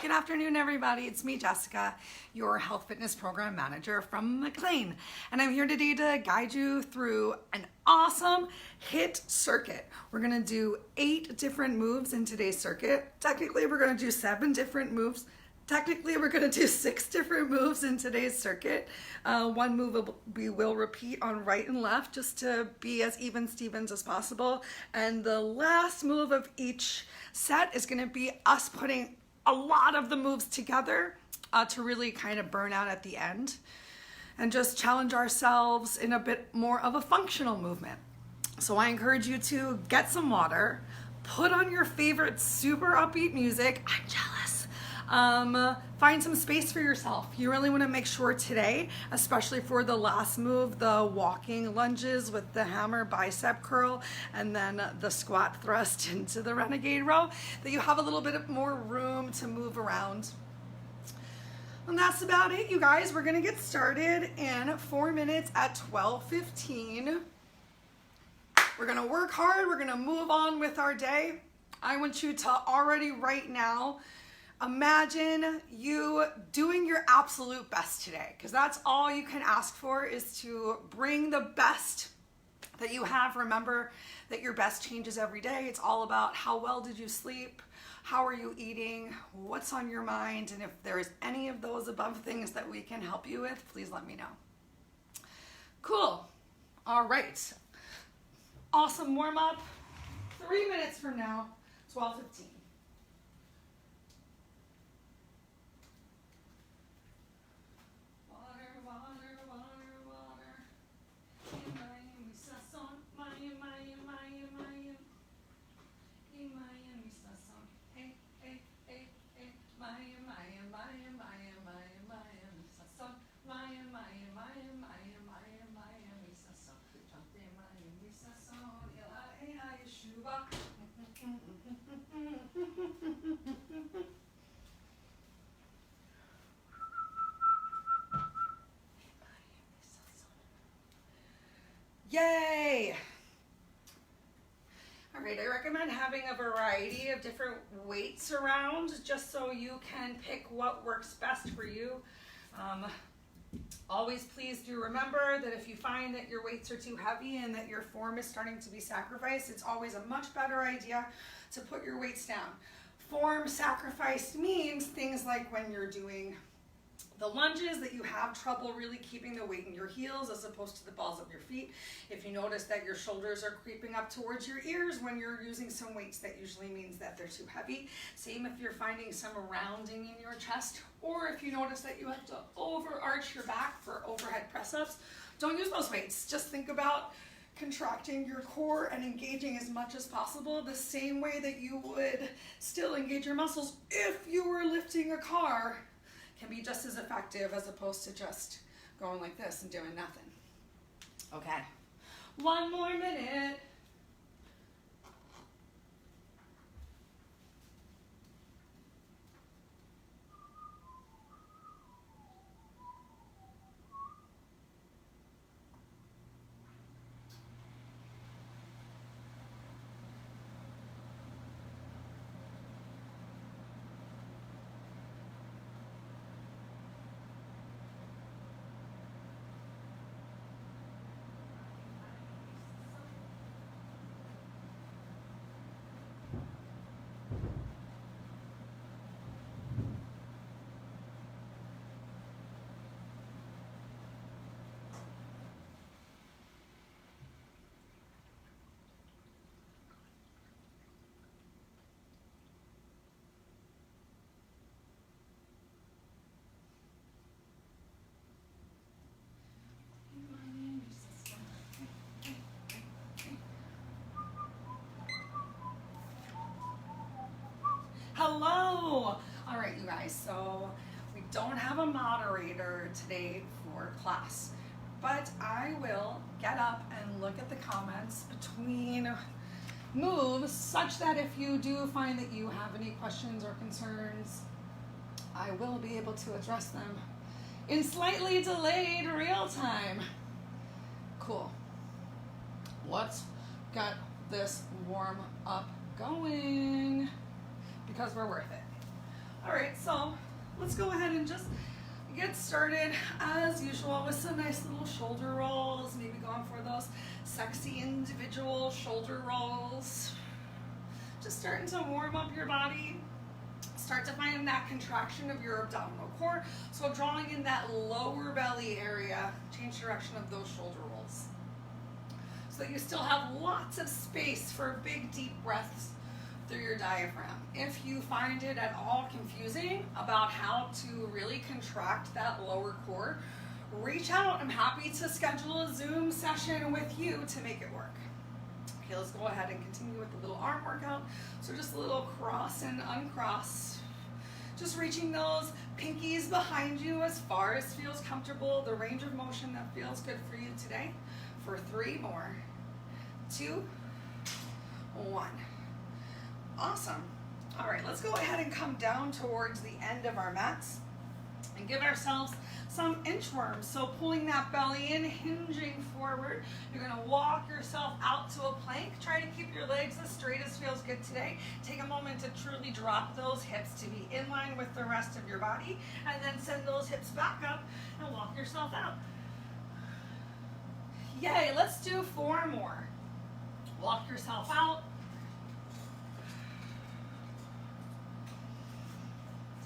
Good afternoon, everybody. It's me, Jessica, your health fitness program manager from McLean. And I'm here today to guide you through an awesome HIIT circuit. We're gonna do 8 different moves in today's circuit. Technically, we're gonna do 7 different moves. Technically, we're gonna do 6 different moves in today's circuit. One move we will repeat on right and left just to be as even Stevens as possible. And the last move of each set is gonna be us putting a lot of the moves together to really kind of burn out at the end and just challenge ourselves in a bit more of a functional movement. So I encourage you to get some water, put on your favorite super upbeat music. I'm jealous. Find some space for yourself. You really want to make sure today, especially for the last move, the walking lunges with the hammer bicep curl and then the squat thrust into the renegade row, that you have a little bit more room to move around. And that's about it, you guys. We're going to get started in 4 minutes at 12:15. We're going to work hard. We're going to move on with our day. I want you to already right now imagine you doing your absolute best today, because that's all you can ask for, is to bring the best that you have. Remember that your best changes every day. It's all about how well did you sleep, how are you eating, what's on your mind, and if there's any of those above things that we can help you with, please let me know. Cool. All right. Awesome warm up. 3 minutes from now, 12:15. Yay! All right, I recommend having a variety of different weights around just so you can pick what works best for you. Always please do remember that if you find that your weights are too heavy and that your form is starting to be sacrificed, it's always a much better idea to put your weights down. Form sacrificed means things like when you're doing the lunges, that you have trouble really keeping the weight in your heels as opposed to the balls of your feet. If you notice that your shoulders are creeping up towards your ears when you're using some weights, that usually means that they're too heavy. Same if you're finding some rounding in your chest, or if you notice that you have to overarch your back for overhead press-ups, don't use those weights. Just think about contracting your core and engaging as much as possible the same way that you would still engage your muscles if you were lifting a car. Can be just as effective as opposed to just going like this and doing nothing. Okay, 1 more minute. Hello! All right, you guys, so we don't have a moderator today for class, but I will get up and look at the comments between moves such that if you do find that you have any questions or concerns, I will be able to address them in slightly delayed real time. Cool. Let's get this warm up going, because we're worth it. All right, so let's go ahead and just get started as usual with some nice little shoulder rolls, maybe going for those sexy individual shoulder rolls. Just starting to warm up your body. Start to find that contraction of your abdominal core. So drawing in that lower belly area, change direction of those shoulder rolls. So that you still have lots of space for big deep breaths through your diaphragm. If you find it at all confusing about how to really contract that lower core, reach out. I'm happy to schedule a Zoom session with you to make it work. Okay, let's go ahead and continue with the little arm workout. So just a little cross and uncross. Just reaching those pinkies behind you as far as feels comfortable, the range of motion that feels good for you today. For 3 more. 2, 1. Awesome. All right, let's go ahead and come down towards the end of our mats and give ourselves some inchworms. So pulling that belly in, hinging forward. You're gonna walk yourself out to a plank. Try to keep your legs as straight as feels good today. Take a moment to truly drop those hips to be in line with the rest of your body, and then send those hips back up and walk yourself out. Yay, let's do 4 more. Walk yourself out.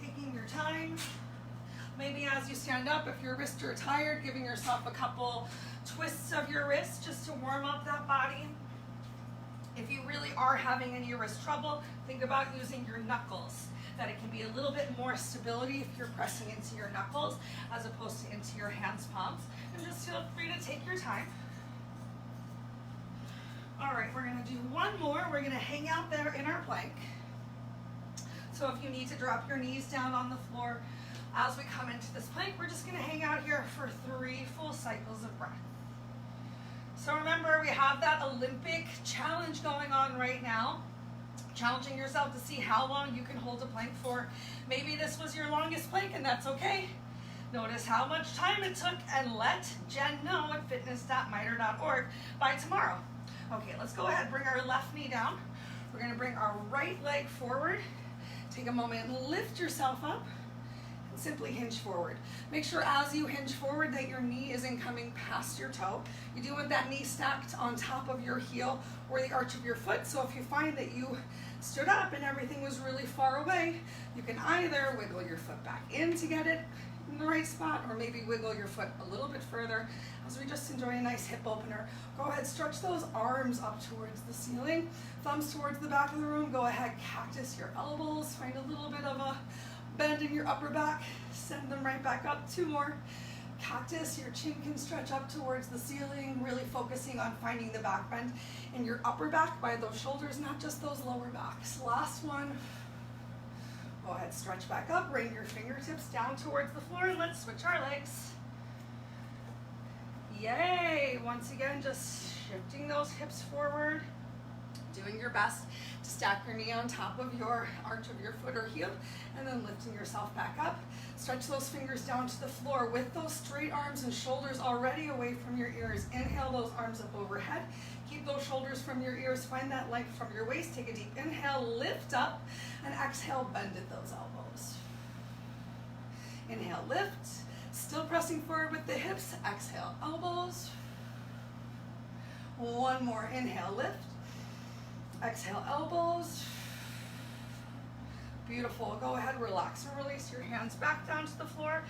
Taking your time. Maybe as you stand up, if your wrists are tired, giving yourself a couple twists of your wrists just to warm up that body. If you really are having any wrist trouble, think about using your knuckles. That it can be a little bit more stability if you're pressing into your knuckles as opposed to into your hands, palms. And just feel free to take your time. All right, we're gonna do 1 more. We're gonna hang out there in our plank. So if you need to drop your knees down on the floor as we come into this plank, we're just gonna hang out here for 3 full cycles of breath. So remember, we have that Olympic challenge going on right now. Challenging yourself to see how long you can hold a plank for. Maybe this was your longest plank and that's okay. Notice how much time it took and let Jen know at fitness.miter.org by tomorrow. Okay, let's go ahead, bring our left knee down. We're gonna bring our right leg forward. Take a moment and lift yourself up and simply hinge forward. Make sure as you hinge forward that your knee isn't coming past your toe. You do want that knee stacked on top of your heel or the arch of your foot. So if you find that you stood up and everything was really far away, you can either wiggle your foot back in to get it in the right spot, or maybe wiggle your foot a little bit further as we just enjoy a nice hip opener. Go ahead, stretch those arms up towards the ceiling, thumbs towards the back of the room. Go ahead, cactus your elbows, find a little bit of a bend in your upper back, send them right back up. 2 more. Cactus, your chin can stretch up towards the ceiling, really focusing on finding the back bend in your upper back by those shoulders, not just those lower backs. Last one. Go ahead, stretch back up, bring your fingertips down towards the floor, and let's switch our legs. Yay! Once again, just shifting those hips forward, doing your best to stack your knee on top of your arch of your foot or heel, and then lifting yourself back up. Stretch those fingers down to the floor with those straight arms and shoulders already away from your ears. Inhale those arms up overhead. Keep those shoulders from your ears. Find that length from your waist. Take a deep inhale, lift up, and exhale, bend at those elbows. Inhale, lift. Still pressing forward with the hips. Exhale, elbows. 1 more. Inhale, lift. Exhale, elbows. Beautiful. Go ahead, relax and release your hands back down to the floor.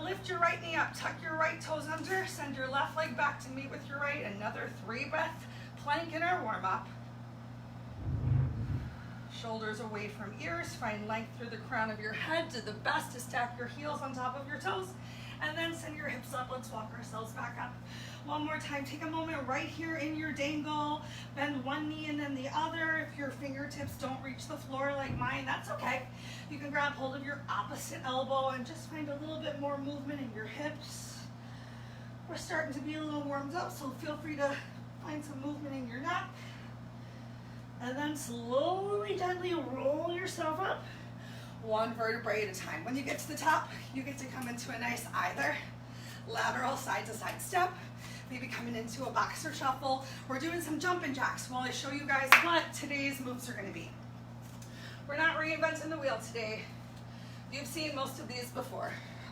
Lift your right knee up, tuck your right toes under, send your left leg back to meet with your right. Another 3-breath plank in our warm-up. Shoulders away from ears, find length through the crown of your head. Do the best to stack your heels on top of your toes, and then send your hips up. Let's walk ourselves back up. 1 more time, take a moment right here in your dangle. Bend one knee and then the other. If your fingertips don't reach the floor like mine, that's okay. You can grab hold of your opposite elbow and just find a little bit more movement in your hips. We're starting to be a little warmed up, so feel free to find some movement in your neck. And then slowly, gently roll yourself up, 1 vertebrae at a time. When you get to the top, you get to come into a nice either lateral side to side step, maybe coming into a boxer shuffle. We're doing some jumping jacks while I show you guys what today's moves are going to be. We're not reinventing the wheel today. You've seen most of these before.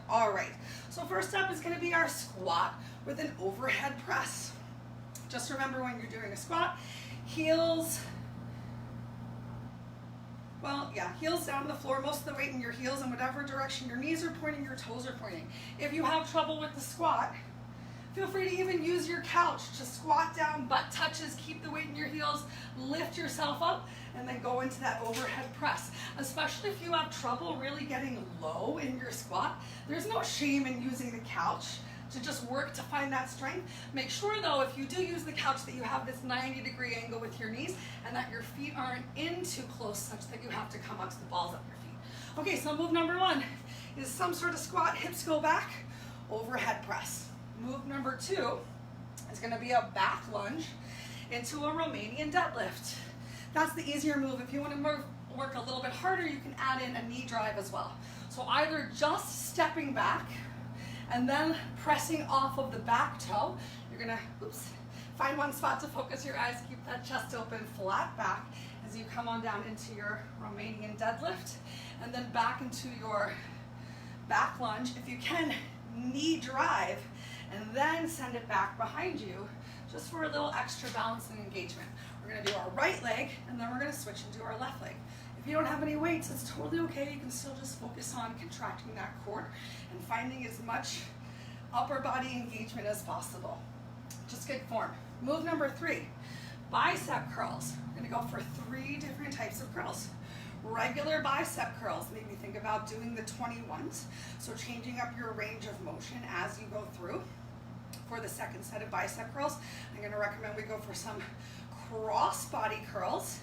All right, so first up is gonna be our squat with an overhead press. Just remember when you're doing a squat, heels down to the floor, most of the weight in your heels in whatever direction your knees are pointing, your toes are pointing. If you have trouble with the squat, feel free to even use your couch to squat down, butt touches, keep the weight in your heels, lift yourself up, and then go into that overhead press. Especially if you have trouble really getting low in your squat, there's no shame in using the couch to just work to find that strength. Make sure though, if you do use the couch, that you have this 90-degree angle with your knees and that your feet aren't in too close such that you have to come up to the balls of your feet. Okay, so move number one is some sort of squat, hips go back, overhead press. Move number two is gonna be a back lunge into a Romanian deadlift. That's the easier move. If you wanna work a little bit harder, you can add in a knee drive as well. So either just stepping back and then pressing off of the back toe. You're gonna, find one spot to focus your eyes, keep that chest open, flat back as you come on down into your Romanian deadlift, and then back into your back lunge. If you can, knee drive, and then send it back behind you, just for a little extra balance and engagement. We're gonna do our right leg, and then we're gonna switch and do our left leg. If you don't have any weights, it's totally okay. You can still just focus on contracting that core and finding as much upper body engagement as possible. Just good form. Move number three, bicep curls. We're gonna go for 3 different types of curls. Regular bicep curls, maybe think about doing the 21s. So changing up your range of motion as you go through. For the second set of bicep curls, I'm gonna recommend we go for some cross body curls.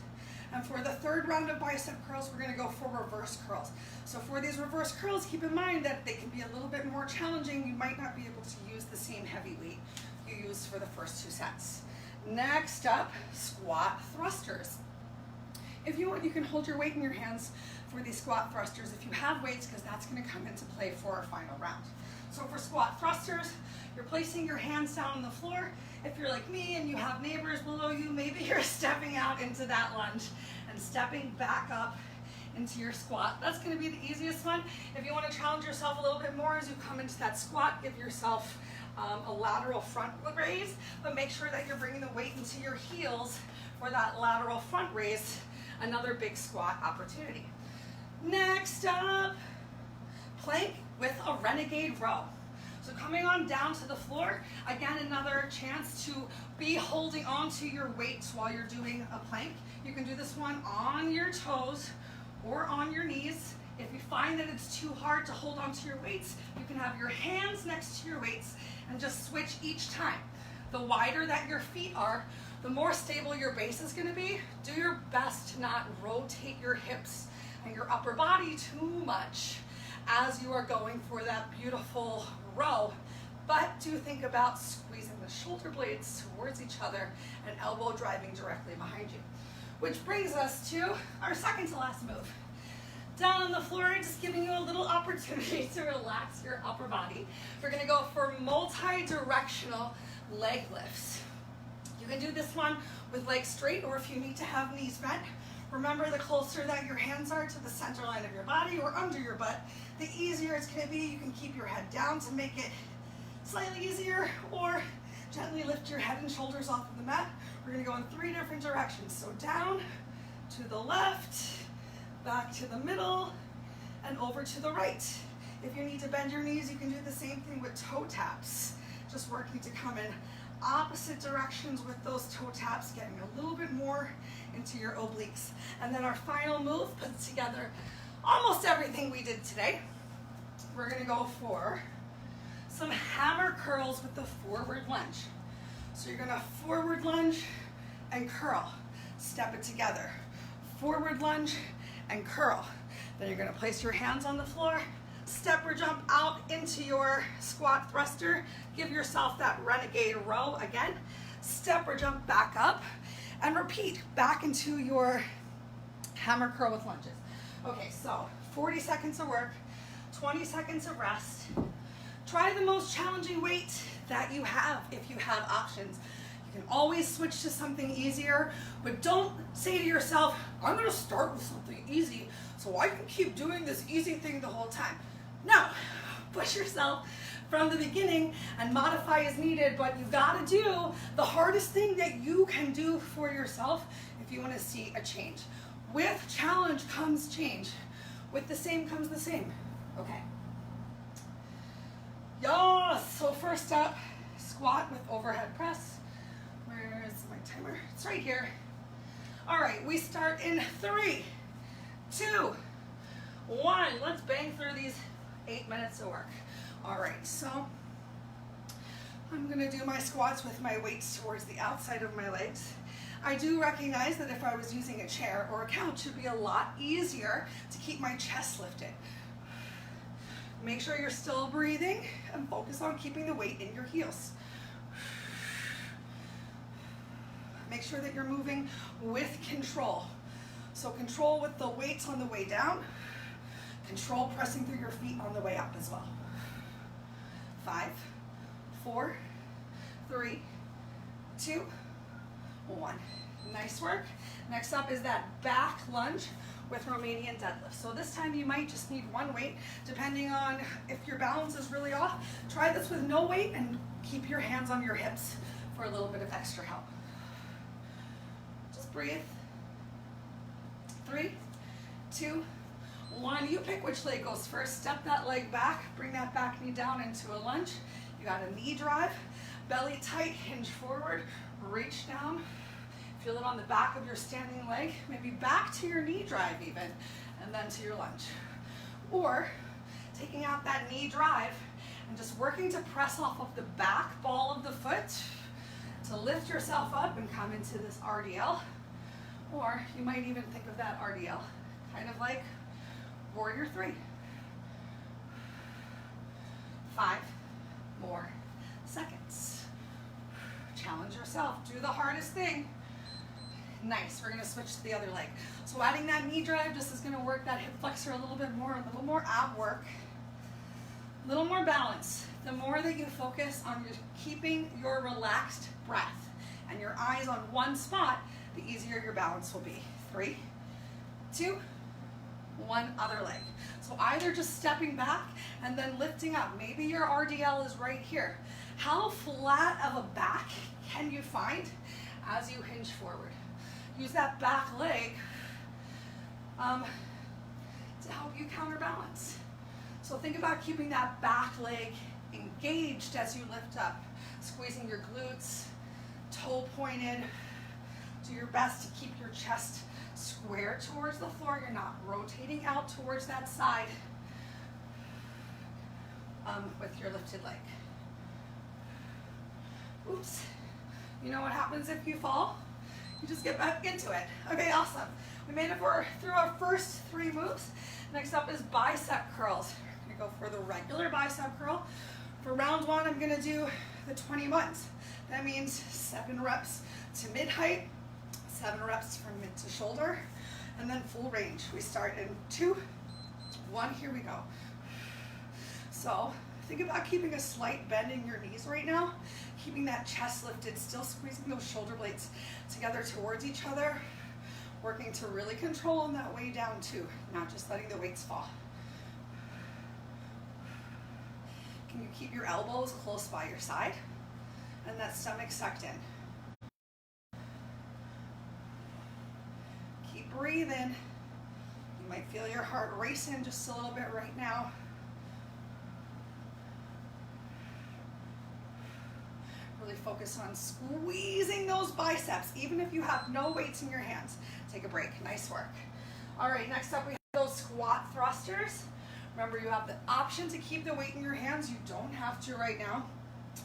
And for the third round of bicep curls, we're gonna go for reverse curls. So for these reverse curls, keep in mind that they can be a little bit more challenging. You might not be able to use the same heavy weight you used for the first 2 sets. Next up, squat thrusters. If you want, you can hold your weight in your hands for these squat thrusters if you have weights, because that's gonna come into play for our final round. So for squat thrusters, you're placing your hands down on the floor. If you're like me and you have neighbors below you, maybe you're stepping out into that lunge and stepping back up into your squat. That's gonna be the easiest one. If you wanna challenge yourself a little bit more as you come into that squat, give yourself a lateral front raise, but make sure that you're bringing the weight into your heels for that lateral front raise, another big squat opportunity. Next up, plank with a renegade row. So coming on down to the floor, again, another chance to be holding on to your weights while you're doing a plank. You can do this one on your toes or on your knees. If you find that it's too hard to hold on to your weights, you can have your hands next to your weights and just switch each time. The wider that your feet are, the more stable your base is gonna be. Do your best to not rotate your hips and your upper body too much as you are going for that beautiful row, but do think about squeezing the shoulder blades towards each other and elbow driving directly behind you. Which brings us to our second to last move. Down on the floor, just giving you a little opportunity to relax your upper body. We're gonna go for multi-directional leg lifts. You can do this one with legs straight, or if you need to have knees bent. Remember, the closer that your hands are to the center line of your body or under your butt, the easier it's gonna be. You can keep your head down to make it slightly easier, or gently lift your head and shoulders off of the mat. We're gonna go in 3 different directions. So down, to the left, back to the middle, and over to the right. If you need to bend your knees, you can do the same thing with toe taps. Just working to come in opposite directions with those toe taps, getting a little bit more into your obliques. And then our final move puts together almost everything we did today. We're gonna go for some hammer curls with the forward lunge. So you're gonna forward lunge and curl. Step it together. Forward lunge and curl. Then you're gonna place your hands on the floor, step or jump out into your squat thruster. Give yourself that renegade row again. Step or jump back up and repeat back into your hammer curl with lunges. Okay, so 40 seconds of work, 20 seconds of rest. Try the most challenging weight that you have if you have options. You can always switch to something easier, but don't say to yourself, I'm gonna start with something easy so I can keep doing this easy thing the whole time. No, push yourself from the beginning and modify as needed, but you gotta do the hardest thing that you can do for yourself if you wanna see a change. With challenge comes change. With the same comes the same. Okay. Yes, so first up, squat with overhead press. Where's my timer? It's right here. All right, we start in 3, 2, 1. Let's bang through these 8 minutes of work. All right, so I'm gonna do my squats with my weights towards the outside of my legs. I do recognize that if I was using a chair or a couch, it'd be a lot easier to keep my chest lifted. Make sure you're still breathing and focus on keeping the weight in your heels. Make sure that you're moving with control. So control with the weights on the way down. Control pressing through your feet on the way up as well. 5, 4, 3, 2, 1. Nice work. Next up is that back lunge with Romanian deadlift. So this time you might just need one weight, depending on if your balance is really off. Try this with no weight and keep your hands on your hips for a little bit of extra help. Just breathe. 3, 2, 1. You pick which leg goes first. Step that leg back. Bring that back knee down into a lunge. You got a knee drive. Belly tight, hinge forward, reach down. Feel it on the back of your standing leg. Maybe back to your knee drive even, and then to your lunge. Or taking out that knee drive and just working to press off of the back ball of the foot to lift yourself up and come into this RDL. Or you might even think of that RDL kind of like Warrior 3. 5 more seconds. Challenge yourself. Do the hardest thing. Nice. We're going to switch to the other leg. So adding that knee drive just is going to work that hip flexor a little bit more, a little more ab work, a little more balance. The more that you focus on keeping your relaxed breath and your eyes on one spot, the easier your balance will be. 3, 2, 1, other leg. So either just stepping back and then lifting up. Maybe your RDL is right here. How flat of a back can you find as you hinge forward? Use that back leg to help you counterbalance. So think about keeping that back leg engaged as you lift up, squeezing your glutes, toe pointed. Do your best to keep your chest square towards the floor. You're not rotating out towards that side with your lifted leg. Oops. You know what happens if you fall? You just get back into it. Okay, awesome. We made it through our first 3 moves. Next up is bicep curls. We're gonna go for the regular bicep curl. For round 1, I'm gonna do the 21s. That means 7 reps to mid-height, 7 reps from mid to shoulder, and then full range. We start in 2, 1, here we go. So think about keeping a slight bend in your knees right now, keeping that chest lifted, still squeezing those shoulder blades together towards each other, working to really control on that way down too, not just letting the weights fall. Can you keep your elbows close by your side and that stomach sucked in? Keep breathing. You might feel your heart racing just a little bit right now. Really focus on squeezing those biceps, even if you have no weights in your hands. Take a break. Nice work. All right, next up we have those squat thrusters. Remember, you have the option to keep the weight in your hands. You don't have to right now.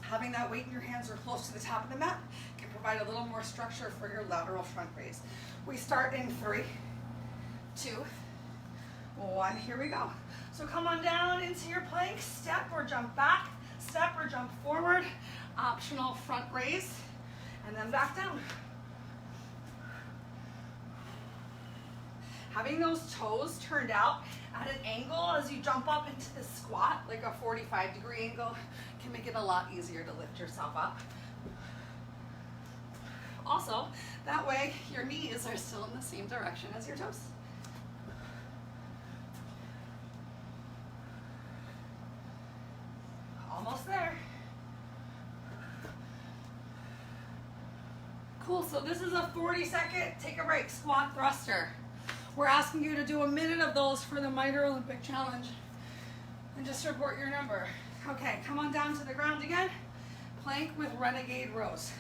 Having that weight in your hands or close to the top of the mat can provide a little more structure for your lateral front raise. We start in 3, 2, 1. Here we go. So come on down into your plank. Step or jump back. Step or jump forward. Optional front raise. And then back down. Having those toes turned out at an angle as you jump up into the squat, like a 45-degree angle, can make it a lot easier to lift yourself up. Also, that way your knees are still in the same direction as your toes. Almost there. Cool, so this is a 40-second take a break squat thruster. We're asking you to do a minute of those for the Miter Olympic Challenge. And just report your number. Okay, come on down to the ground again. Plank with renegade rows.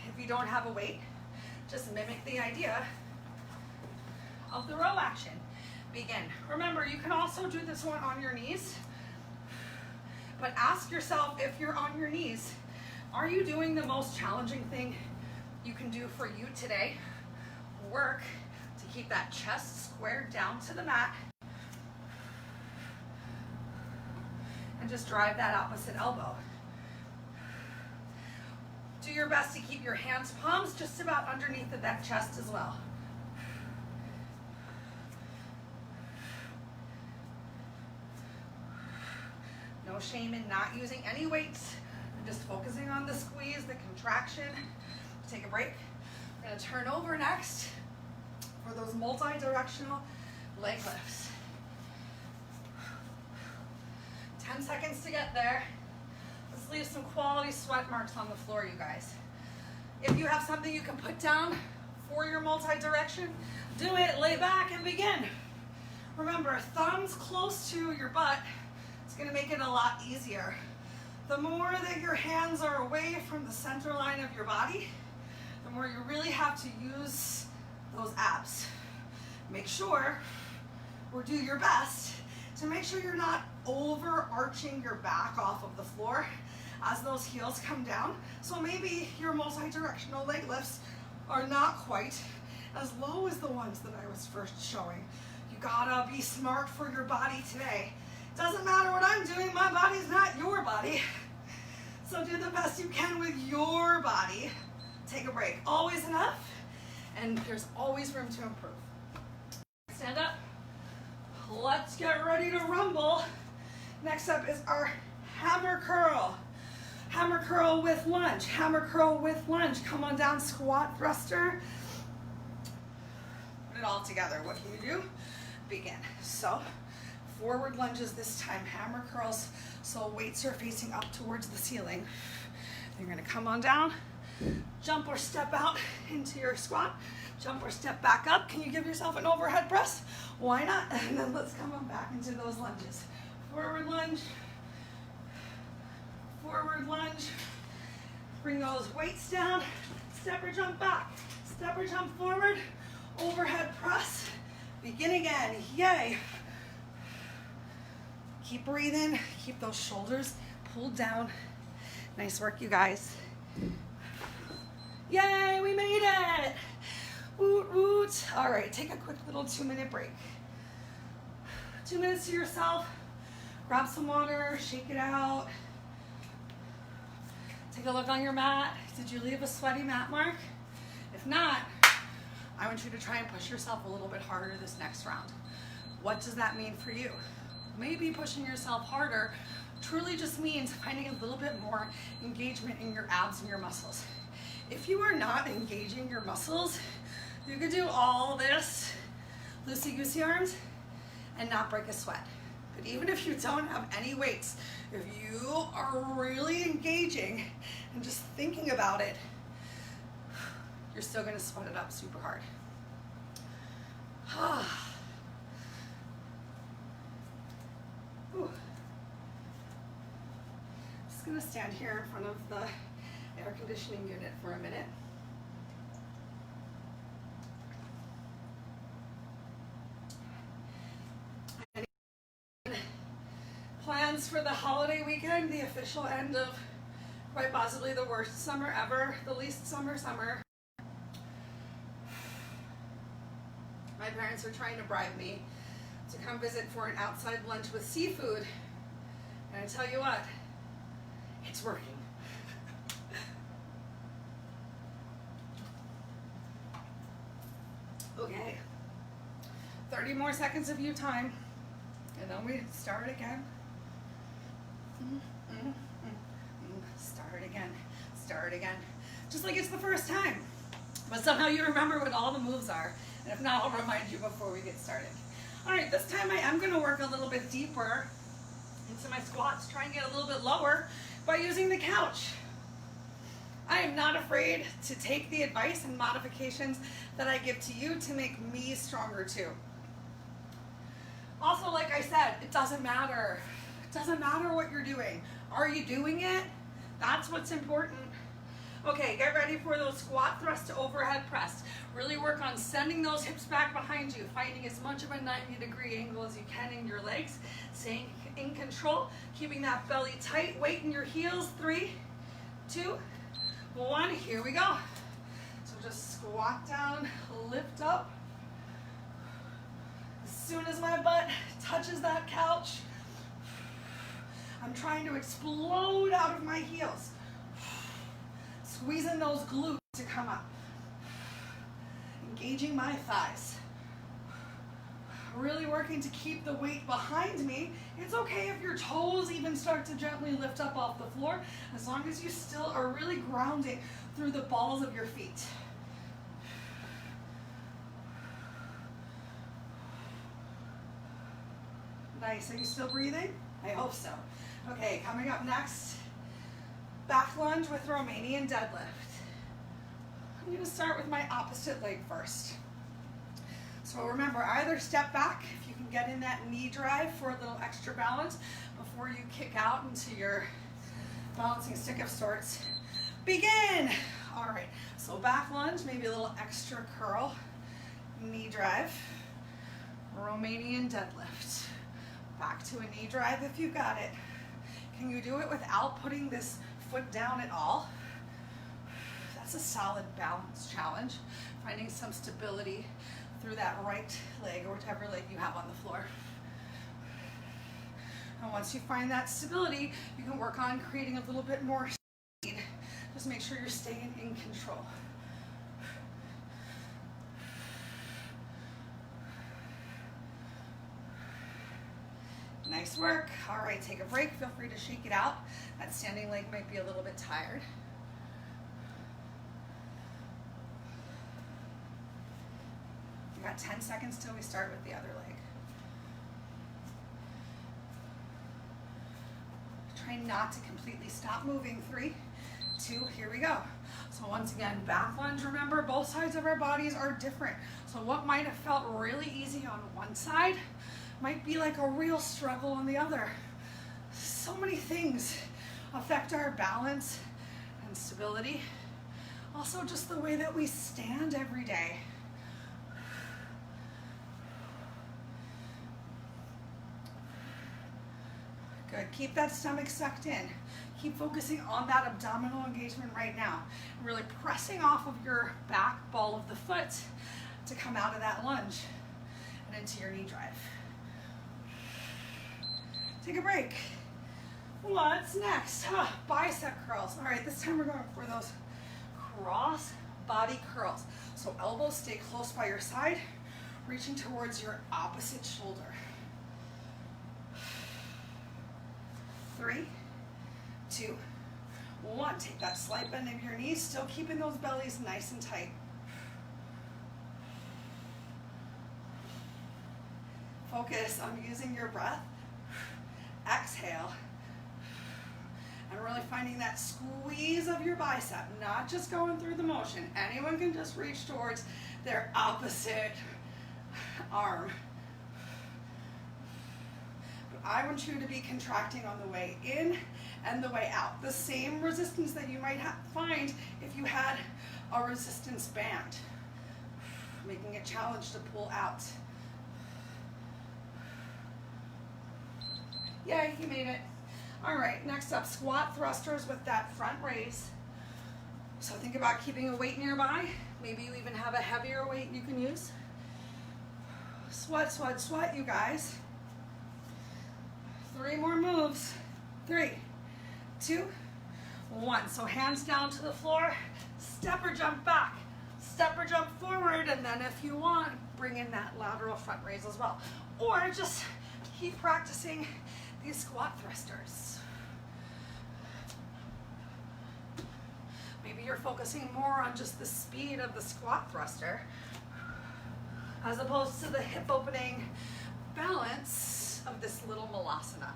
If you don't have a weight, just mimic the idea of the row action. Begin. Remember, you can also do this one on your knees, but ask yourself, if you're on your knees, are you doing the most challenging thing you can do for you today? Work to keep that chest squared down to the mat and just drive that opposite elbow. Do your best to keep your hands palms just about underneath the neck chest as well. No shame in not using any weights. I'm just focusing on the squeeze, the contraction. Take a break. We're going to turn over next for those multi-directional leg lifts. 10 seconds to get there. Let's leave some quality sweat marks on the floor, you guys. If you have something you can put down for your multi-direction, do it, lay back and begin. Remember, thumbs close to your butt. It's going to make it a lot easier. The more that your hands are away from the center line of your body, the more you really have to use those abs. Make sure, or do your best, to make sure you're not overarching your back off of the floor as those heels come down. So maybe your multi-directional leg lifts are not quite as low as the ones that I was first showing. You gotta be smart for your body today. Doesn't matter what I'm doing, my body's not your body. So do the best you can with your body. Take a break. Always enough, and there's always room to improve. Stand up. Let's get ready to rumble. Next up is our hammer curl. Hammer curl with lunge. Hammer curl with lunge. Come on down, squat thruster. Put it all together. What can you do? Begin. So, forward lunges this time, hammer curls, so weights are facing up towards the ceiling. You're gonna come on down, jump or step out into your squat, jump or step back up. Can you give yourself an overhead press? Why not? And then let's come on back into those lunges. Forward lunge, forward lunge. Bring those weights down, step or jump back, step or jump forward, overhead press. Begin again, yay. Keep breathing, keep those shoulders pulled down. Nice work, you guys. Yay, we made it. Woot, woot. All right, take a quick little 2-minute break. 2 minutes to yourself. Grab some water, shake it out. Take a look on your mat. Did you leave a sweaty mat mark? If not, I want you to try and push yourself a little bit harder this next round. What does that mean for you? Maybe pushing yourself harder truly just means finding a little bit more engagement in your abs and your muscles. If you are not engaging your muscles, you could do all this loosey-goosey arms and not break a sweat. But even if you don't have any weights, if you are really engaging and just thinking about it, you're still gonna sweat it up super hard. Just gonna stand here in front of the air conditioning unit for a minute. Plans for the holiday weekend, the official end of quite possibly the worst summer ever, the least summer. My parents are trying to bribe me to come visit for an outside lunch with seafood. And I tell you what, it's working. Okay, 30 more seconds of you time, and then we start again. Start again. Just like it's the first time. But somehow you remember what all the moves are. And if not, I'll remind you before we get started. All right, this time I am gonna work a little bit deeper into my squats, try and get a little bit lower by using the couch. I am not afraid to take the advice and modifications that I give to you to make me stronger too. Also, like I said, it doesn't matter. It doesn't matter what you're doing. Are you doing it? That's what's important. Okay, get ready for those squat thrust to overhead press. Really work on sending those hips back behind you, finding as much of a 90-degree angle as you can in your legs, staying in control, keeping that belly tight, weight in your heels. 3, 2, 1, here we go. So just squat down, lift up. As soon as my butt touches that couch, I'm trying to explode out of my heels. Squeezing those glutes to come up. Engaging my thighs. Really working to keep the weight behind me. It's okay if your toes even start to gently lift up off the floor, as long as you still are really grounding through the balls of your feet. Nice, are you still breathing? I hope so. Okay, coming up next, back lunge with Romanian deadlift. I'm gonna start with my opposite leg first. So remember, either step back, if you can get in that knee drive for a little extra balance before you kick out into your balancing stick of sorts. Begin! All right, so back lunge, maybe a little extra curl, knee drive, Romanian deadlift. Back to a knee drive if you've got it. Can you do it without putting this foot down at all? That's a solid balance challenge. Finding some stability through that right leg or whichever leg you have on the floor. And once you find that stability, you can work on creating a little bit more speed. Just make sure you're staying in control. Nice work. All right, take a break. Feel free to shake it out. That standing leg might be a little bit tired. We got 10 seconds till we start with the other leg. Try not to completely stop moving. 3, 2, here we go. So once again, back lunge. Remember, both sides of our bodies are different. So what might have felt really easy on one side might be like a real struggle on the other. So many things affect our balance and stability. Also, just the way that we stand every day. Good. Keep that stomach sucked in. Keep focusing on that abdominal engagement right now. Really pressing off of your back ball of the foot to come out of that lunge and into your knee drive. Take a break. What's next? Bicep curls. All right, this time we're going for those cross body curls. So elbows stay close by your side, reaching towards your opposite shoulder. 3, 2, 1. Take that slight bend of your knees, still keeping those bellies nice and tight. Focus on using your breath. Exhale. And really finding that squeeze of your bicep, not just going through the motion. Anyone can just reach towards their opposite arm. But I want you to be contracting on the way in and the way out. The same resistance that you might find if you had a resistance band. Making a challenge to pull out. Yay, you made it. All right, next up, squat thrusters with that front raise. So think about keeping a weight nearby. Maybe you even have a heavier weight you can use. Sweat, sweat, sweat, you guys. 3 more moves. 3, 2, 1. So hands down to the floor, step or jump back, step or jump forward, and then if you want, bring in that lateral front raise as well. Or just keep practicing these squat thrusters. Maybe you're focusing more on just the speed of the squat thruster as opposed to the hip opening balance of this little malasana.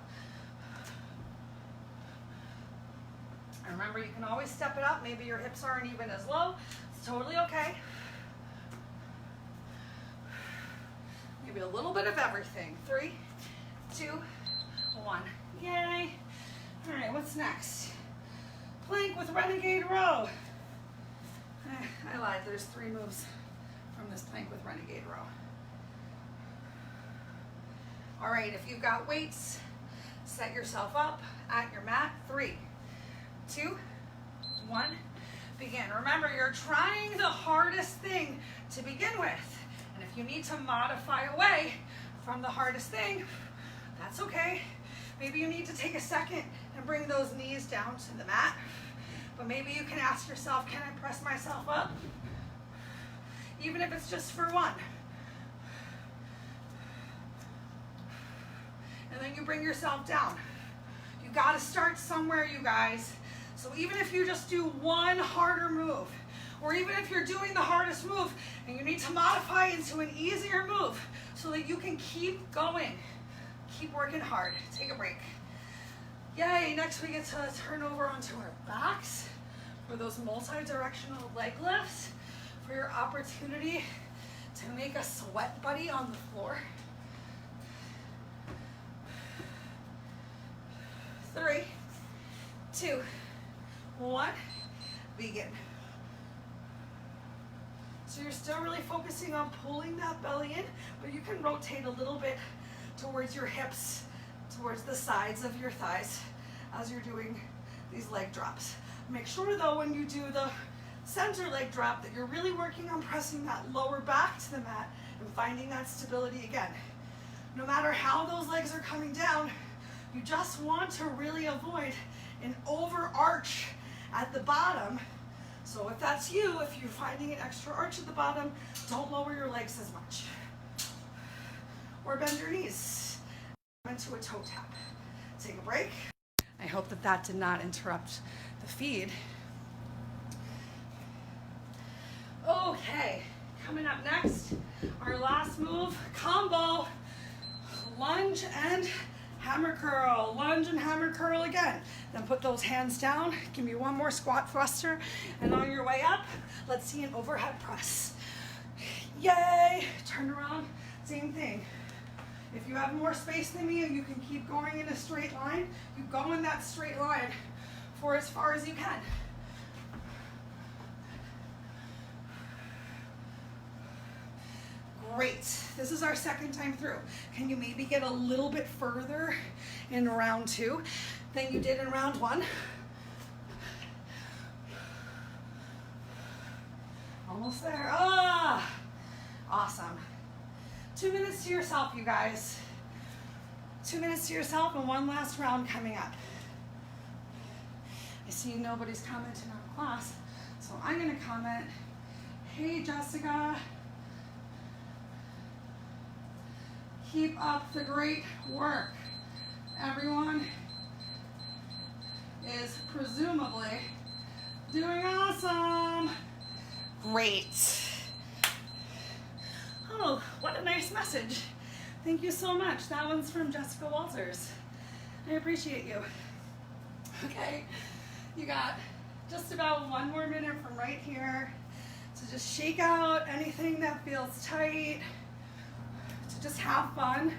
And remember, you can always step it up. Maybe your hips aren't even as low. It's totally okay. Maybe a little bit of everything. 3, 2, 1. Yay. All right, what's next? Plank with renegade row. I lied, there's 3 moves from this plank with renegade row. All right, if you've got weights, set yourself up at your mat. 3, 2, 1, begin. Remember, you're trying the hardest thing to begin with. And if you need to modify away from the hardest thing, that's okay. Maybe you need to take a second and bring those knees down to the mat. But maybe you can ask yourself, can I press myself up? Even if it's just for 1. And then you bring yourself down. You gotta start somewhere, you guys. So even if you just do 1 harder move, or even if you're doing the hardest move and you need to modify into an easier move so that you can keep going, keep working hard. Take a break. Yay, next we get to turn over onto our backs for those multi-directional leg lifts, for your opportunity to make a sweat buddy on the floor. 3, 2, 1, begin. So you're still really focusing on pulling that belly in, but you can rotate a little bit towards your hips, towards the sides of your thighs as you're doing these leg drops. Make sure though when you do the center leg drop that you're really working on pressing that lower back to the mat and finding that stability again. No matter how those legs are coming down, you just want to really avoid an overarch at the bottom. So if that's you, if you're finding an extra arch at the bottom, don't lower your legs as much. Or bend your knees into a toe tap. Take a break. I hope that that did not interrupt the feed. Okay, coming up next, our last move, combo, lunge and hammer curl. Lunge and hammer curl again. Then put those hands down. Give me 1 more squat thruster. And on your way up, let's see an overhead press. Yay! Turn around, same thing. If you have more space than me and you can keep going in a straight line, you go in that straight line for as far as you can. Great. This is our second time through. Can you maybe get a little bit further in round 2 than you did in round 1? Almost there. Ah, awesome. 2 minutes to yourself, you guys. 2 minutes to yourself and 1 last round coming up. I see nobody's commenting on class, so I'm going to comment. Hey, Jessica. Keep up the great work. Everyone is presumably doing awesome. Great. Oh, what a nice message. Thank you so much. That one's from Jessica Walters. I appreciate you. Okay, you got just about 1 more minute from right here to just shake out anything that feels tight, to just have fun,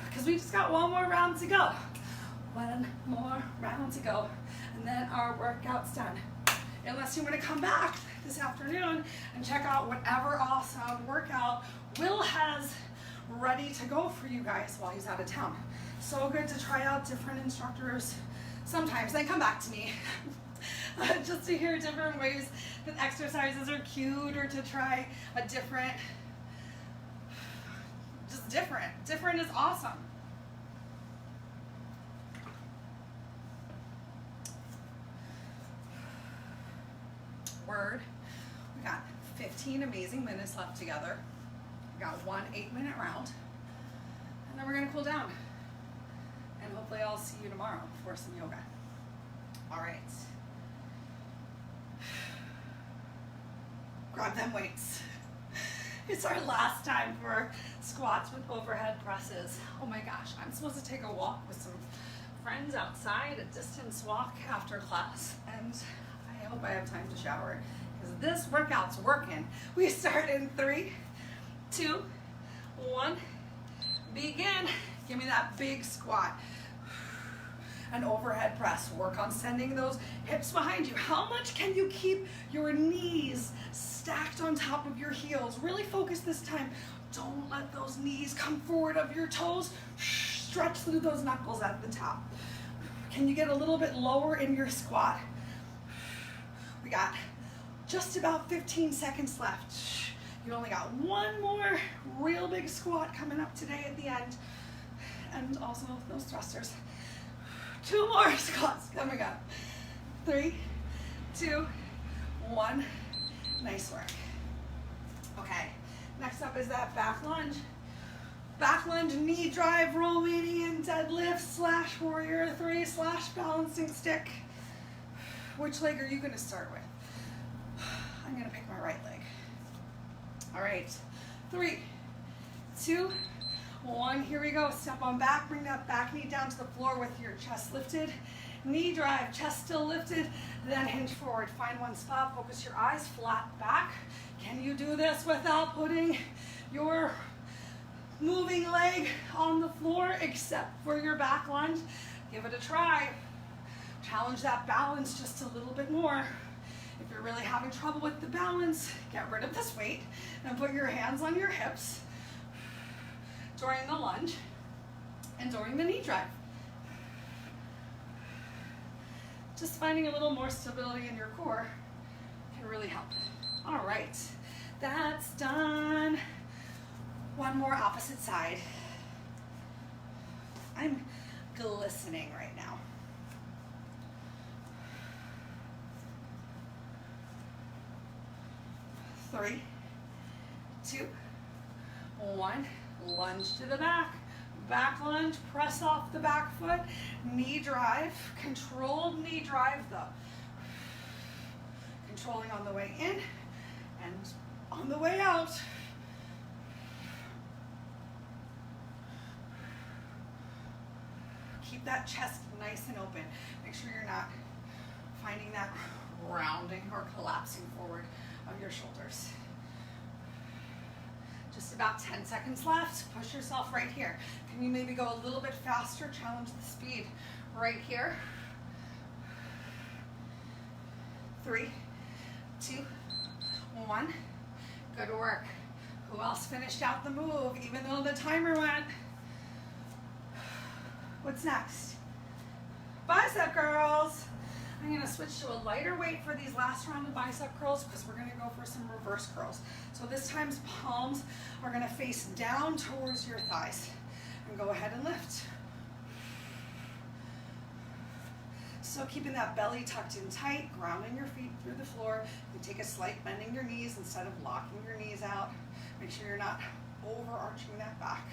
because we just got 1 more round to go. 1 more round to go, and then our workout's done. Unless you want to come back this afternoon and check out whatever awesome workout Will has ready to go for you guys while he's out of town. So good to try out different instructors sometimes, then come back to me just to hear different ways that exercises are cute, or to try a different, just different. Different is awesome. Word. We got 15 amazing minutes left together. We got 1 8-minute round. And then we're gonna cool down. And hopefully I'll see you tomorrow for some yoga. All right. Grab them weights. It's our last time for squats with overhead presses. Oh my gosh, I'm supposed to take a walk with some friends outside, a distance walk after class, and I hope I have time to shower because this workout's working. We start in 3, 2, 1, begin. Give me that big squat. An overhead press. Work on sending those hips behind you. How much can you keep your knees stacked on top of your heels? Really focus this time. Don't let those knees come forward of your toes. Stretch through those knuckles at the top. Can you get a little bit lower in your squat? We got just about 15 seconds left. You only got one more real big squat coming up today at the end. And also those thrusters. 2 more squats coming up. 3, 2, 1. Nice work. Okay, next up is that back lunge. Back lunge, knee drive, Romanian deadlift / warrior 3 / balancing stick. Which leg are you gonna start with? I'm gonna pick my right leg. All right, 3, 2, 1, here we go. Step on back, bring that back knee down to the floor with your chest lifted. Knee drive, chest still lifted, then hinge forward. Find one spot, focus your eyes, flat back. Can you do this without putting your moving leg on the floor except for your back lunge? Give it a try. Challenge that balance just a little bit more. If you're really having trouble with the balance, get rid of this weight and put your hands on your hips during the lunge and during the knee drive. Just finding a little more stability in your core can really help. All right, that's done. One more opposite side. I'm glistening right now. 3, 2, 1. Lunge to the back. Back lunge, press off the back foot. Knee drive, controlled knee drive though. Controlling on the way in and on the way out. Keep that chest nice and open. Make sure you're not finding that rounding or collapsing forward of your shoulders. Just about 10 seconds left. Push yourself right here. Can you maybe go a little bit faster? Challenge the speed right here. 3, 2, 1. Good work. Who else finished out the move even though the timer went? What's next? Bicep curls. I'm gonna switch to a lighter weight for these last round of bicep curls because we're gonna go for some reverse curls. So this time palms are gonna face down towards your thighs. And go ahead and lift. So keeping that belly tucked in tight, grounding your feet through the floor. You take a slight bending your knees instead of locking your knees out. Make sure you're not overarching that back.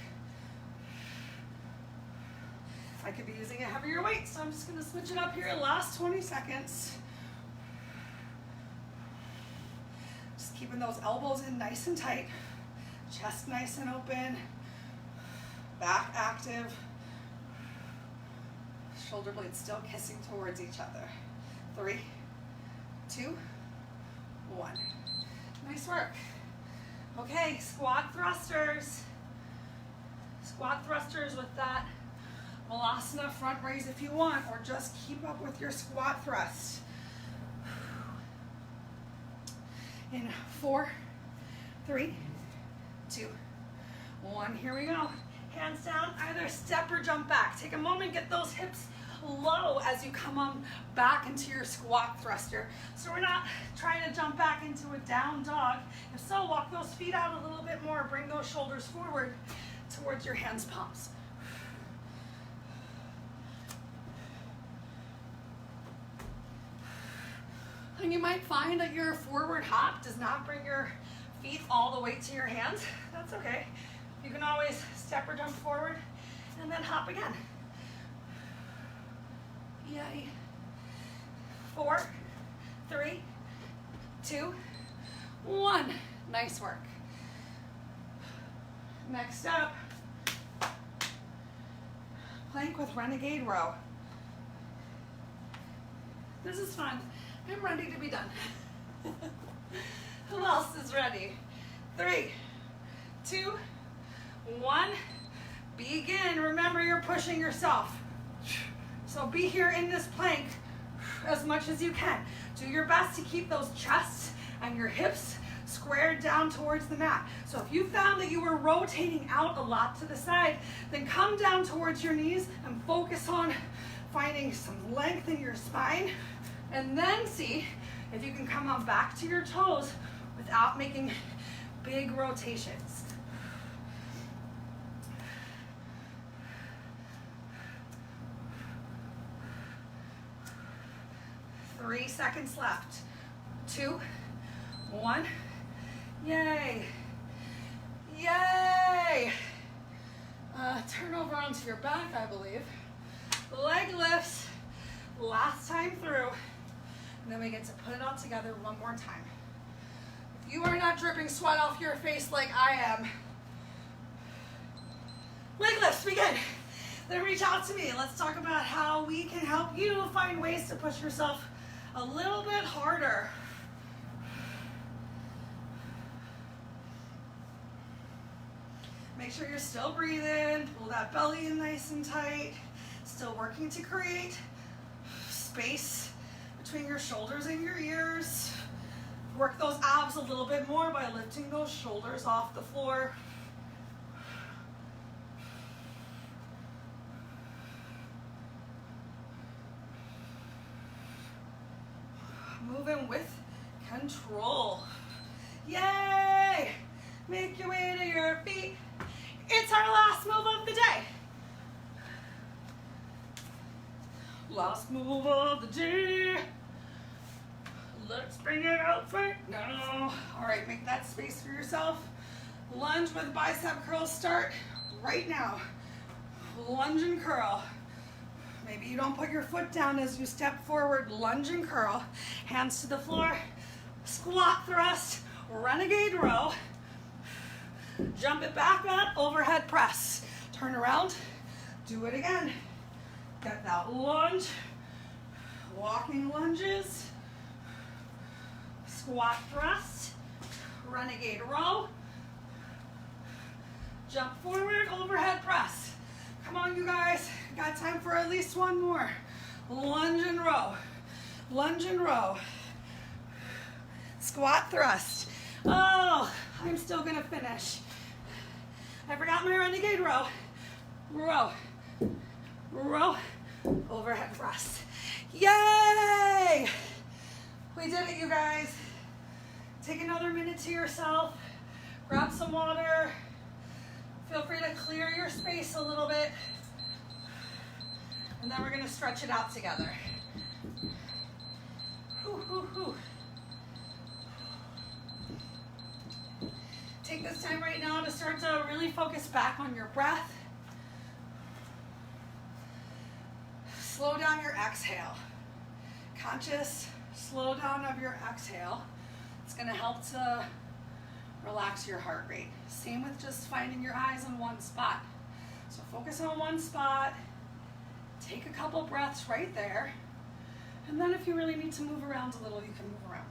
I could be using a heavier weight, so I'm just gonna switch it up here, last 20 seconds. Just keeping those elbows in nice and tight, chest nice and open, back active, shoulder blades still kissing towards each other. 3, 2, 1. Nice work. Okay, squat thrusters. Squat thrusters with that Malasana front raise if you want, or just keep up with your squat thrust. In 4, 3, 2, 1. Here we go. Hands down, either step or jump back. Take a moment, get those hips low as you come on back into your squat thruster. So we're not trying to jump back into a down dog. If so, walk those feet out a little bit more. Bring those shoulders forward towards your hands, palms. And you might find that your forward hop does not bring your feet all the way to your hands. That's okay. You can always step or jump forward and then hop again. Yay. 4, 3, 2, 1. Nice work. Next up, plank with renegade row. This is fun. I'm ready to be done. Who else is ready? 3, 2, 1. Begin. Remember, you're pushing yourself. So be here in this plank as much as you can. Do your best to keep those chests and your hips squared down towards the mat. So if you found that you were rotating out a lot to the side, then come down towards your knees and focus on finding some length in your spine, and then see if you can come on back to your toes without making big rotations. Three seconds left. 2, 1. Yay. Yay. Turn over onto your back, I believe. Leg lifts. Last time through. And then we get to put it all together one more time. If you are not dripping sweat off your face like I am, leg lifts, begin. Then reach out to me. Let's talk about how we can help you find ways to push yourself a little bit harder. Make sure you're still breathing. Pull that belly in nice and tight. Still working to create space between your shoulders and your ears. Work those abs a little bit more by lifting those shoulders off the floor. Moving with control. Yay! Make your way to your feet. It's our last move of the day. Last move of the day. Let's bring it out right now. All right, make that space for yourself. Lunge with bicep curls start right now. Lunge and curl. Maybe you don't put your foot down as you step forward. Lunge and curl. Hands to the floor. Squat thrust. Renegade row. Jump it back up. Overhead press. Turn around. Do it again. Get that lunge. Walking lunges. Squat thrust. Renegade row. Jump forward. Overhead press. Come on, you guys. Got time for at least one more. Lunge and row. Lunge and row. Squat thrust. Oh, I'm still gonna finish. I forgot my renegade row. Row. Row. Overhead thrust. Yay! We did it, you guys. Take another minute to yourself. Grab some water. Feel free to clear your space a little bit. And then we're gonna stretch it out together. Whew, whew, whew. Take this time right now to start to really focus back on your breath. Slow down your exhale. Conscious slow down of your exhale. It's gonna help to relax your heart rate. Same with just finding your eyes on one spot. So focus on one spot. Take a couple breaths right there. And then if you really need to move around a little, you can move around.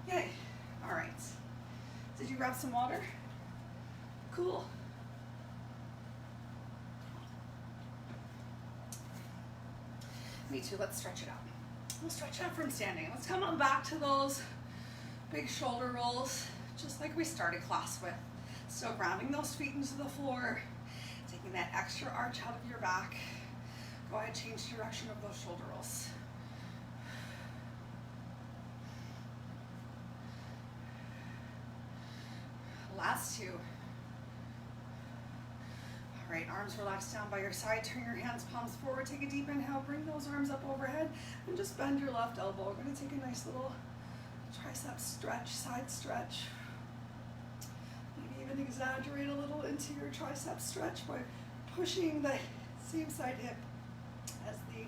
Yay. All right. Did you grab some water? Cool. Me too. Let's stretch it out. We'll stretch out from standing. Let's come on back to those big shoulder rolls, just like we started class with. So grounding those feet into the floor, taking that extra arch out of your back. Go ahead, change direction of those shoulder rolls. Last two. All right, arms relaxed down by your side. Turn your hands, palms forward. Take a deep inhale. Bring those arms up overhead and just bend your left elbow. We're going to take a nice little tricep stretch, side stretch. Maybe even exaggerate a little into your tricep stretch by pushing the same side hip as the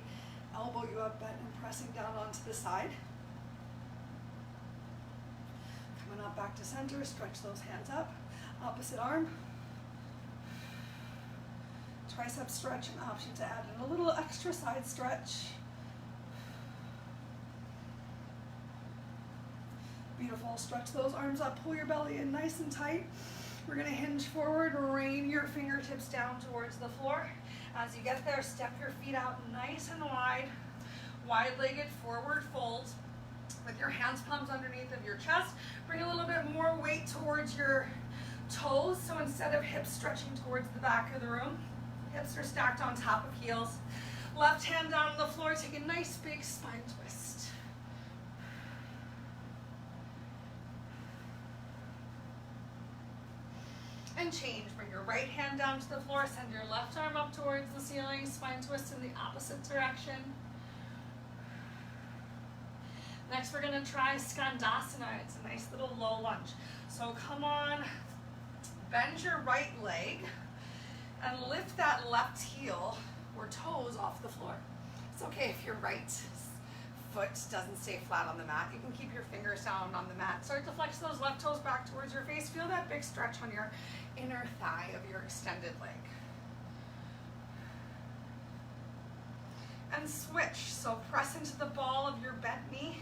elbow you have bent and pressing down onto the side. Coming up back to center, stretch those hands up. Opposite arm. tricep stretch and option to add in a little extra side stretch. Beautiful. Stretch those arms up, pull your belly in nice and tight. We're going to hinge forward, rain your fingertips down towards the floor. As you get there, step your feet out nice and wide, wide-legged forward fold with your hands palms underneath of your chest. Bring a little bit more weight towards your toes. So instead of hips stretching towards the back of the room, hips are stacked on top of heels. Left hand down on the floor, take a nice big spine twist. And change. Bring your right hand down to the floor, send your left arm up towards the ceiling, spine twist in the opposite direction. Next, we're going to try Skandasana. It's a nice little low lunge. So come on, bend your right leg and lift that left heel or toes off the floor. It's okay if your right foot doesn't stay flat on the mat. You can keep your fingers down on the mat. Start to flex those left toes back towards your face. Feel that big stretch on your inner thigh of your extended leg. And switch. So press into the ball of your bent knee.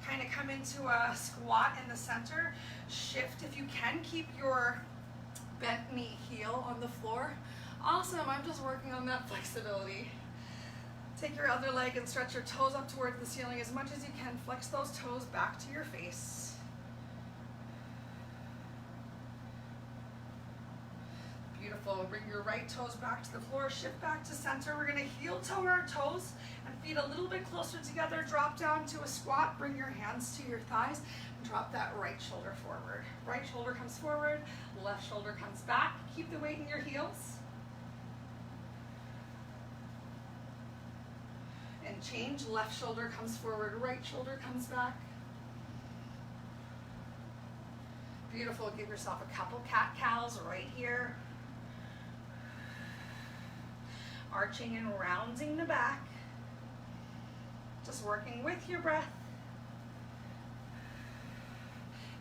Kind of come into a squat in the center. Shift if you can. Keep your bent knee heel on the floor. Awesome. I'm just working on that flexibility. Take your other leg and stretch your toes up towards the ceiling as much as you can. Flex those toes back to your face. Beautiful. Bring your right toes back to the floor. Shift back to center. We're going to heel toe our toes and feet a little bit closer together. Drop down to a squat. Bring your hands to your thighs and drop that right shoulder forward. Right shoulder comes forward. Left shoulder comes back. Keep the weight in your heels. And change. Left shoulder comes forward. Right shoulder comes back. Beautiful. Give yourself a couple cat-cows right here. Arching and rounding the back. Just working with your breath.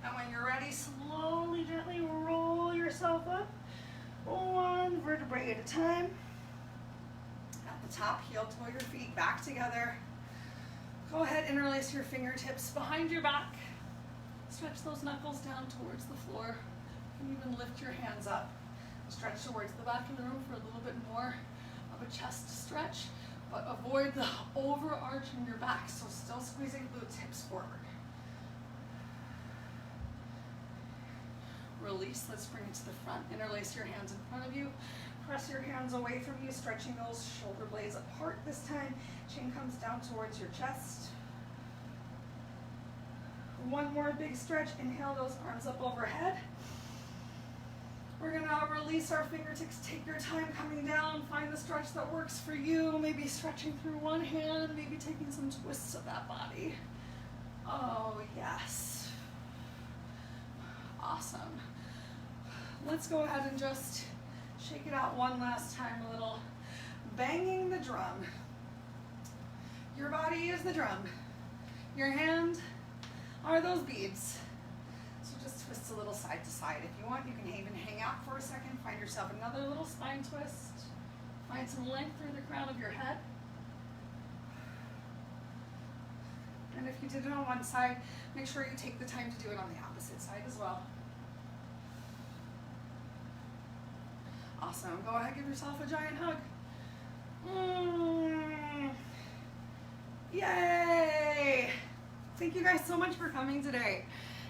And when you're ready, slowly, gently roll yourself up. One vertebrae at a time. At the top, heel toe your feet back together. Go ahead, interlace your fingertips behind your back. Stretch those knuckles down towards the floor. You can even lift your hands up. Stretch towards the back of the room for a little bit more of a chest stretch, but avoid the overarch in your back. So still squeezing glutes, hips forward. Release, let's bring it to the front. Interlace your hands in front of you. Press your hands away from you, stretching those shoulder blades apart this time. Chin comes down towards your chest. One more big stretch. Inhale those arms up overhead. We're gonna release our fingertips. Take your time coming down. Find the stretch that works for you. Maybe stretching through one hand, maybe taking some twists of that body. Oh, yes. Awesome. Let's go ahead and just shake it out one last time, a little banging the drum. Your body is the drum. Your hand are those beads. So just twist a little side to side. If you want, you can even hang out for a second. Find yourself another little spine twist. Find some length through the crown of your head. And if you did it on one side, make sure you take the time to do it on the opposite side as well. Awesome. Go ahead, give yourself a giant hug. Yay! Thank you guys so much for coming today.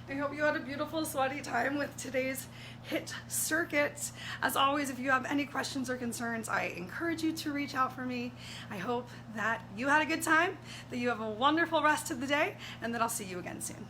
I hope you had a beautiful sweaty time with today's HIIT circuit. As always, if you have any questions or concerns, I encourage you to reach out for me. I hope that you had a good time, that you have a wonderful rest of the day, and that I'll see you again soon.